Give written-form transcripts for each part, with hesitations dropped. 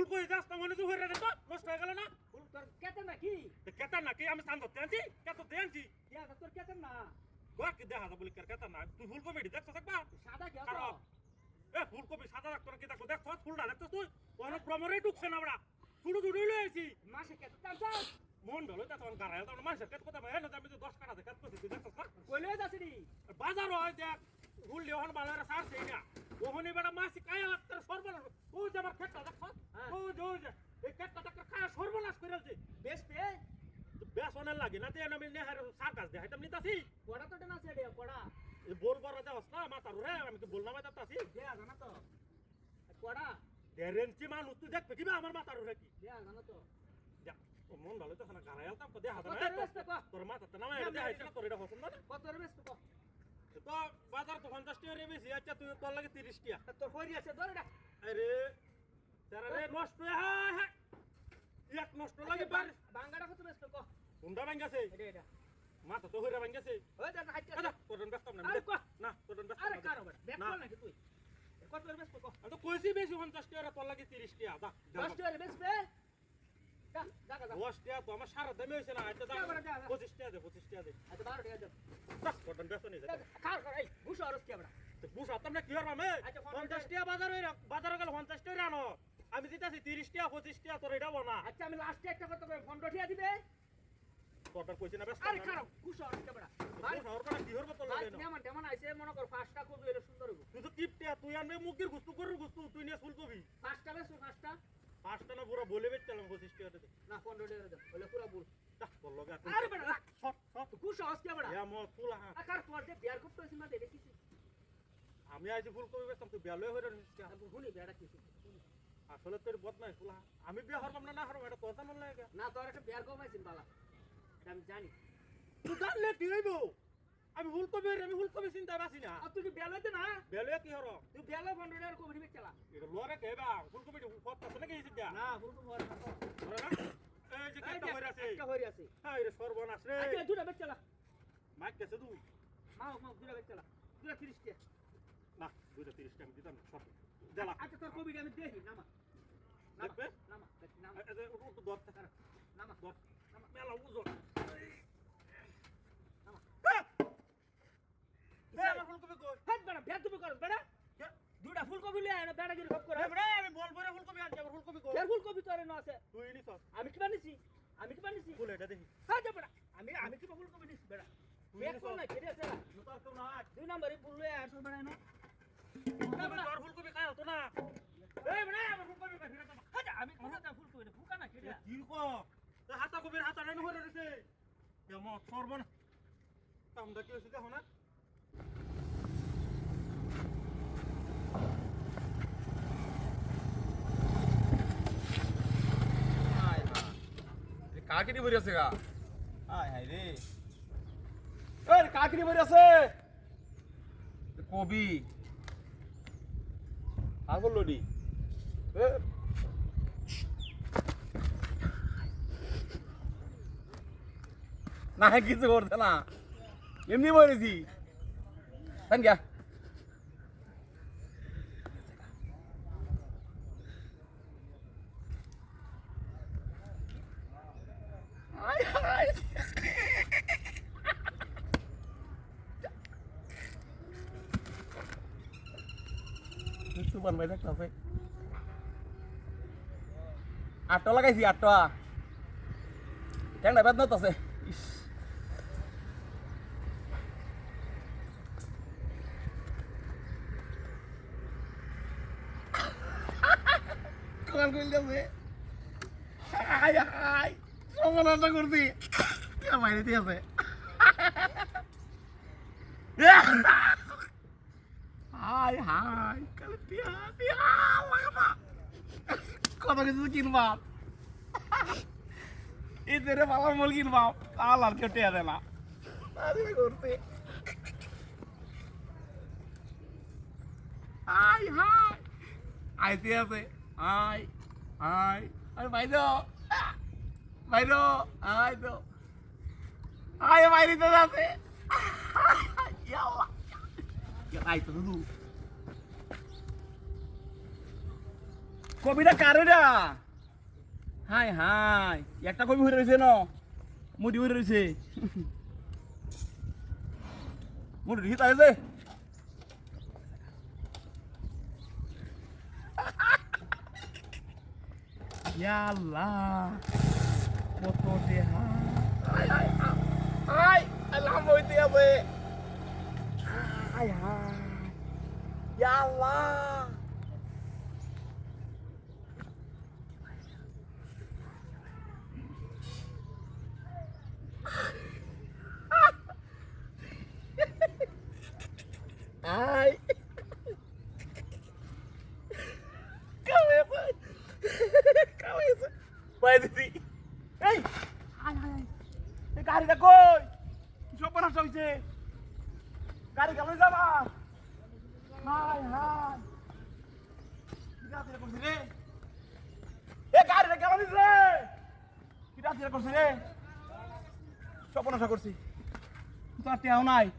ফুলকপি গাছ তো মনে হয়ে রে তো নষ্ট হয়ে গেল না ফুল তোর কেতে নাকি কেতা না কি আমি চান্দ দেনছি কত দেনছি ইয়া তোর কেতে না গোয়া কি দেখা বলি কেতা না তুই ফুলকপি দেখছ থাকবা সাদা কি আর হতো এ ফুলকপি সাদা ডাক্তার কি দেখো দেখছ ফুলটা দেখছ তুই ওখানে প্রমরে ঢুকছে না বড়া ছুড়ু ছুড়ু লইছি মাসে কেতে দাম মন ঢলো তা তখন গারায় তখন মানুষের কেত কথা ভাই না আমি তো 10 কাটা দেখাত করছি তুই দেখছ কইলে যাছিনি বাজার হয় দেখ গুললি ওখানে বাজারে সারছে না ওখানে বেটা মাছ কায়া একটা সর্বনাশ ও যে আমার ক্ষেতটা দেখছ ও যে এই ক্ষেতটা দেখ কায়া সর্বনাশ করেছে বেশ পে বেশ অনেক লাগে না তুই আমি নেহার সার কাজ দেখাইতাম নিতাছি পড়া তো না ছেড়ে পড়া এই বোর বড় যাওস না মাথার রে আমি তো বললাম তাতাছি দেয়া জানা তো পড়া দেরেন্সি মানুষ তুই দেখবে কিবা আমার মাথার রে কি দেয়া জানা তো যা ও মন ভালো তো না গারায় আলতাম তো দেখা কত না বেশ পে তোর মাথাতে নামে দেখাইছ তোর এটা পছন্দ না কত বেশ পে তো বাজার তো 50 টাকা রে বেশি আচ্ছা তুই তোর লাগে 30 টাকা তোর হরি আছে ধর এটা আরে তারা রে নষ্ট হ্যাঁ হ্যাঁ এক নষ্ট লাগে পার বাঙ্গাটা কত বেশ পে হুন্ডা ভাঙ্গাছে এটা মাথা তো হইরা ভাঙ্গাছে ওই দেখ হাইটা আচ্ছা তোর ব্যস্ত না আরে কো না তোর ব্যস্ত আরে কারো বেটা দেখ না। নাকি তুই কত বেশ পে আমি তো কইছি বেশি 50 টাকা তোর লাগে 30 টাকা দা 10 টাকা বেশ পে যা যা যা 10 টাকা তো আমার সারা দামে হইছে না আচ্ছা দা যা বড়, যা, যা। 25 টাকা দে 25 টাকা দে আচ্ছা 12 টাকা দে দা তোর ব্যস্ত নেই যা খার খার এই বুঝো আর কি বড় তো বুঝা তোমরা কি হরবা মে আচ্ছা, 50 টাকা বাজারে গেল 50 টাকা আনো আমি দিতাছি 30 টাকা 25 টাকা তোর এটা বনা আচ্ছা আমি লাস্টে একটা কথা কই 15 টাকা দিবে তোর কইছি না ব্যস্ত আরে খারাপ বুঝো আর কি বড় ভাই শহর কোন কি হরবা তোর লাগে না কেমন কেমন আইছে মনে কর পাঁচটা কবি এর সুন্দর হইব তুই তো কিপটিয়া তুই আনবে মুগির গুস্তু করর গুস্তু তুই নিয়ে ফুলকপি পাঁচটা বেশ পাঁচটা পাঁচটা না পুরো বলে বেচলাম 25 টাকা দে না 15 টাকা দে বলে পুরো বুল দা তোর লগে আরে বেটা সব সব বুঝো আর কি বড় ইয়া মত ফুলা হ্যাঁ আকার তোর যে বিয়ার করতে হইছে না দেখি কিছু আমি আইছি ফুলকপি বেচতাম তুই বেলয় হইরা নিছিস হুনি বিয়াটা কিছু আসলে তোর বদমাইশ ফুলা আমি বিয়া হরবাম না হরবাম এটা তোর জানার লাগে না তোর একটা বিয়ার কম আইছিস বালা এটা আমি জানি তুই জানলে কি হইব আমি ফুলকপি চিন্তা বাসি না আর তুই কি বিয়া লইতে না বেলয় কি হর তুই বিয়া লই 15 টাকার কবি বেচলা এটা লরে কেবা ফুলকপি ফট আছে নাকি হিসিদ না ফুলকপি হরে না ধরে না এই যে কেটা হইরা আছে একটা হরি আছে হ্যাঁ এটা সর্বনাশ রে আচ্ছা দুটা বেচলা মাইক কেছে তুই মাও মাও দুটা বেচলা দুটা 30 টাকা না দুইটা 30 টাকা দিতাম না সব দেলা আচ্ছা তোর কবি আমি দেখি নামা দেখবে নামা নামা এটা তো দর থাকা নামা দর মেলা উজো আমার ফুলকপি কই হাত বেড়া ভেদ তুমি করো বেড়া দুটা ফুলকপি লিয়ে আয় বেড়া গিরি খপ করে রে আমি বল বরে ফুলকপি আনছি আমার ফুলকপি কই ফের ফুলকপি তোরে না আছে তুই নিছ আমি কি বানিছি আমি কি বানিছি ফুল এটা দেখি হ্যাঁ যা বেড়া আমি কি ফুলকপি নিছি বেড়া তুই বেক নিছ কোন না কেড়ে আছে জুতার তো না দুই নম্বরে ফুল লিয়ে আয় সব বেড়া না তোর ফুলকপি খায় হতো না এই বড় আমার ফুলকপি খাই ফিরে যাবা হ্যাঁ আমি কোন না ফুলকপি না ফুকা না কেড়ে কি কো তা হাতা কবির হাতা নেন হরে রেছে কেমন সর্বন কামটা কি হইছে দেখো না কাকিনি ভরি আছে গা হাই হাই রে এই কাকিনি ভরি আছে কবি আর বললো নি না কিছু করতে না এমনি বলেছি তাই গা Ay, ay. Suban banyak kafe. Ato lagi sih ato. Yang dapat not ase. Kawan gue kafe. Ay ay. Sama nanda kurti. Ya main itu ya, Pak. Hai, hai. Kalian dia apa? Kota itu kirbab. Itu dia malam mau kirbab. Alar kete ada na. Tadi kurti. Hai, hai. Hai siapa? Hai. Hai. Hai, Maido. Maido, ayo. Ayo main itu nanti. Ya Allah. Ya itu dulu. কবিটা কারেরা হাই হাই একটা কবি হয়ে রয়েছে ন মুড়ি হয়ে রয়েছে মুড়ি হিতা হয়েছে আল্লাহ কত দেহা আই লাভ হইতে হবে আই হাই আল্লাহ Ai. Kau itu. Baik tadi. Hei. Ai ai. Cái gari đã coi. Siapa nak tahu je? Gari kamu sama. Hai hai. Kita tidak kau sini. Gari dah kamu sini. Kita tidak kau sini. Siapa nak tahu sih? Kita tiada nai.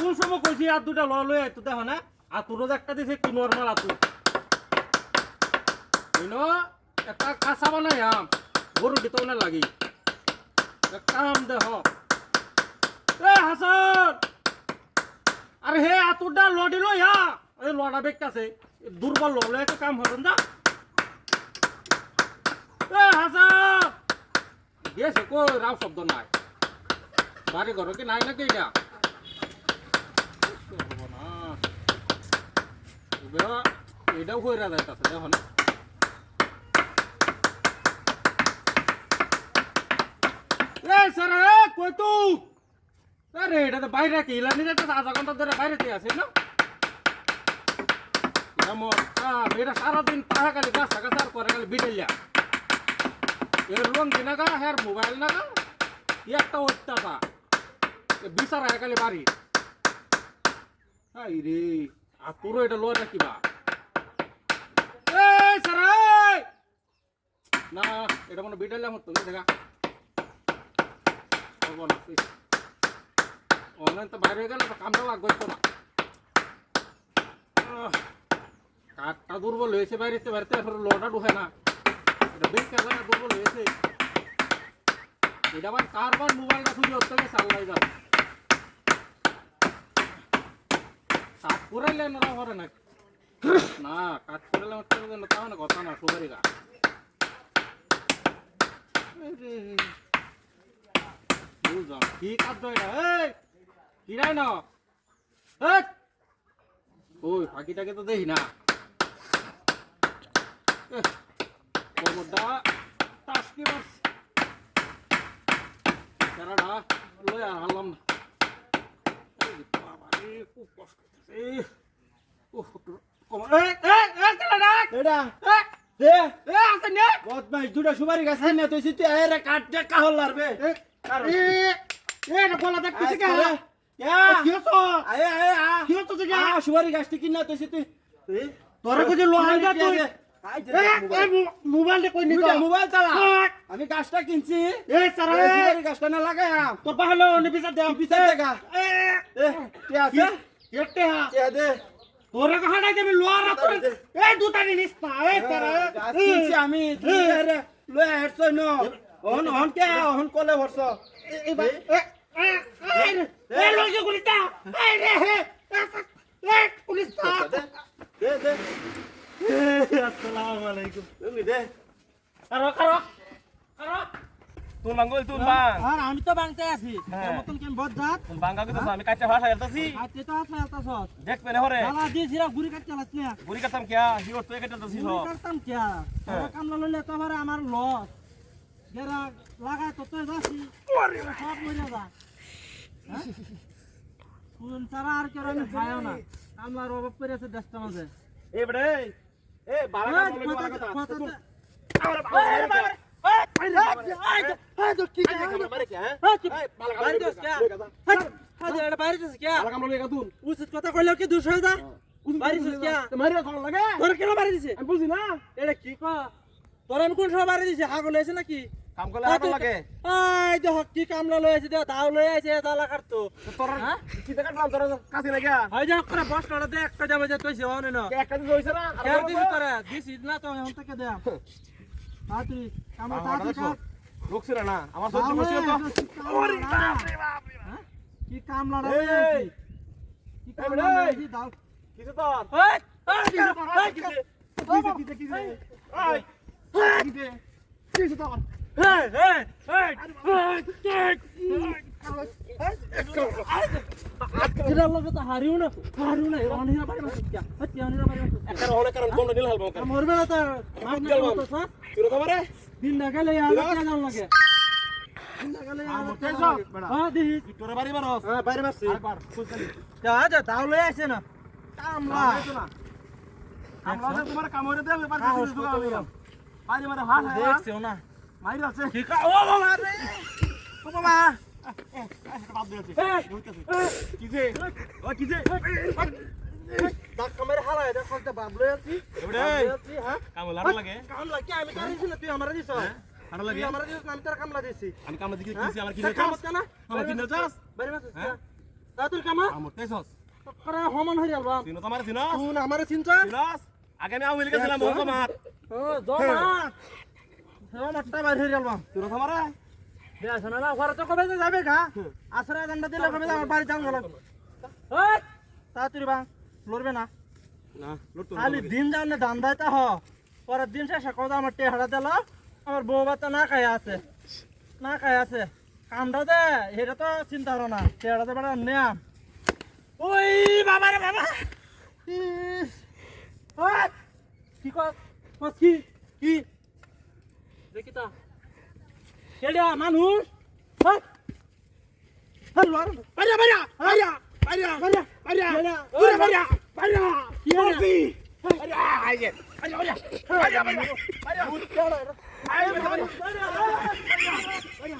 কোন সময় কইছি আর দুটা লয়ে আইতো দেখো না আতুর একটা দিছে কি নরমাল আতুর একটা কাঁচা বানাইয়াম গরু দিতেও না লাগি কাম দেহ হাসান আরে হে আতুরটা লড়ি লইয়া এই লড়া বেকতাছে দুর্বল লড়লে একটা কাম হবেন না হাসান গেছে কই রাও শব্দ নাই বাড়ি ঘর কি নাই নাকি এটা এটাও হয়ে যাইতেছে দেখো না স্যার কই তু আরে এটা তো বাইরে কি লানি যাইতেছে আধা ঘন্টা ধরে বাইরেতে আছে না এটা সারাদিন পাহা খালি গাছা গাছার করে খালি বিটেলিয়া এর লঙ্গি নাগা হ্যার মোবাইল নাগা একটা অত্যাচার বিচার হয় খালি বাড়ি আই রে আর তোর এটা লয় না কিবা না এটা মনে বিটেলিয়া মতো দেখা অনলাইন তো বাইরে হয়ে গেলে তো কামটা লাগবে না কাঠটা দুর্বল হয়েছে বাইরেতে বাইরেতে লোটা ঢুকে না এটা বেশ কেন দুর্বল হয়েছে এটা আবার কারবার মোবাইলটা শুধু ওর থেকে চাল্লাই যাবে কাঠ করাইলে না করে না না কাঠ করাইলে তাও না কথা না সুপারি গাছ বুঝলাম কি কাজ এটা এই কি নাই না ওই ফাঁকিটাকে তো দেখি না টাস্কি মাছ কেনাডা লই আর হারলাম না খুব কষ্ট দুটা সুপারি গাছ না তুই কাঠটা কাহল লারবে সুপারি গাছটি কিনা তুই তোরা কিছু লোহাঙ্গা তুই মোবাইলটা কই নিছ মোবাইল চালা আমি গাছটা কিনছি এই সারা গাছটা না লাগাই তোর পাহলো নি বিচার দে বিচার দেখা কে আছে কেটে হা কে দে তোরা কহাড়া যাবে লোহারা তোর এই দুটা নিস না এই সারা গাছ কিনছি আমি তুই রে লয় হেরছই ন অন কে অন কলে ভরছ এই লগে গুলিটা এই রে এই পুলিশটা দে দে আসসালামু আলাইকুম তুমি দে কারো কারো কারো তুই মাঙ্গল তুই বাং আর আমি তো বাংতে আছি তোর মতন কেন বজ্জাত বাঙ্গা কইতো আমি কাচ্চা ভাষা হেলতাছি আতে তো হাত ফেলতাছস দেখবে না হরে শালা দিছিরা গুড়ি কাট চালাছ না বুড়ি কাতাম কিয়া হিও তুই কাটাতাছিস গুড়ি কাটতাম কিয়া তোর কামলা লইলে তো আমারে আমার লস গেরা লাগা তো তুই যাসি সব মইরা যা কোন সারা আর কেন আমি খায়ও না কামলার অভাব পড়েছে দেশটা মাঝে এ বড়ে এ বালা কথা কথা কইলে কি দুষ হয়ে যা তোর কেন বাড়ি দিছে তোর আমি কোন সময় বাড়ি দিছি হাগল হয়েছে নাকি কাম করলে হাঁটা লাগে এই দেখো কি কামলা লই আছে দেখো দাও লই আছে দালা কাটতো তোর হ্যাঁ কি দেখা গেলাম তোর কাছে না গিয়া এই দেখো করে বস্তাটা দে একটা যাবে যে তুইছে হনে না একটা দিন হইছে না কে দিছি তোরা দিছি না তো এখন থেকে দে তাড়াতাড়ি কামলা তাড়াতাড়ি কর রুকছে না আমার সহ্য করছিল তো ওরে বাপ রে বাপ কি কামলা রে কি কামলা লই দাও কিছু তোর এই কিসে কিসে আই কিসে কিসে তোর কিরা লগে তো হারিও না অনেক বাড়ি মাছ কি হচ্ছে অনেক বাড়ি মাছ একটা হলে কারণ কোন নিল হালবো কারণ মরবে না তো মাছ না তো সব তুই খবরে দিন না গেলে আর কে জান লাগে দিন না গেলে আর কে সব হ্যাঁ দিহি তোর বাড়ি মারস হ্যাঁ বাইরে মারছি আরেকবার ফুলকালি যা দাও লই আসে না কামলা আমরা তোমার কামরে দে আমি বাড়ি দিছি বাড়ি মারে হাত দেখছিও না মাইর আছে কি ও বাবা রে ও বাবা বাপ দিয়েছে কিসে ও কিসে দাগ কামের হালায় দেখো তো বাবলে আছি হ্যাঁ কাম লাড়া লাগে কামলা কি আমি কারিছি না তুই আমারে দিছ লাড়া লাগে তুই আমারে দিছ আমি তোর কামলা দিছি আমি কাম দিছি কিসে আমার কিনে কিনে কামত চাস না আমার কিনে চাস বাইরে মাছ তা তুই কামা আমার তেছস করে হমান হই আলবা তুই তোমার চিনস তুই আমারে চিনছা চিনস আগে আমি আউলি গেছিলাম মহকুমাত ও জমা বাইরে হই আলবা তুই তোমার বেশ না ঘরে তো কবে যাবে গা আসরা জানটা দিলে কবে আমার বাড়ি যাও গেল ওই তাড়াতাড়ি বা লড়বে না না লড়তো খালি দিন যাও না ধান দাইতে হ পরের দিন শেষে কথা আমার টেহারা দিল আমার বউ বাচ্চা না খাই আছে না খাই আছে কামটা দে এটা তো চিন্তা করো না টেহারা দেবে নেয়াম ওই বাবা রে বাবা ইস, ওই, কি কর কি কি দেখি তা কেডা মানুষ হ্যাঁ হ্যালো বাইরে বাইরে বাইরে বাইরে বাইরে বাইরে বাইরে বাইরে বাইরে কি হইছে বাইরে আইয়ে বাইরে বাইরে বাইরে বাইরে বাইরে বাইরে বাইরে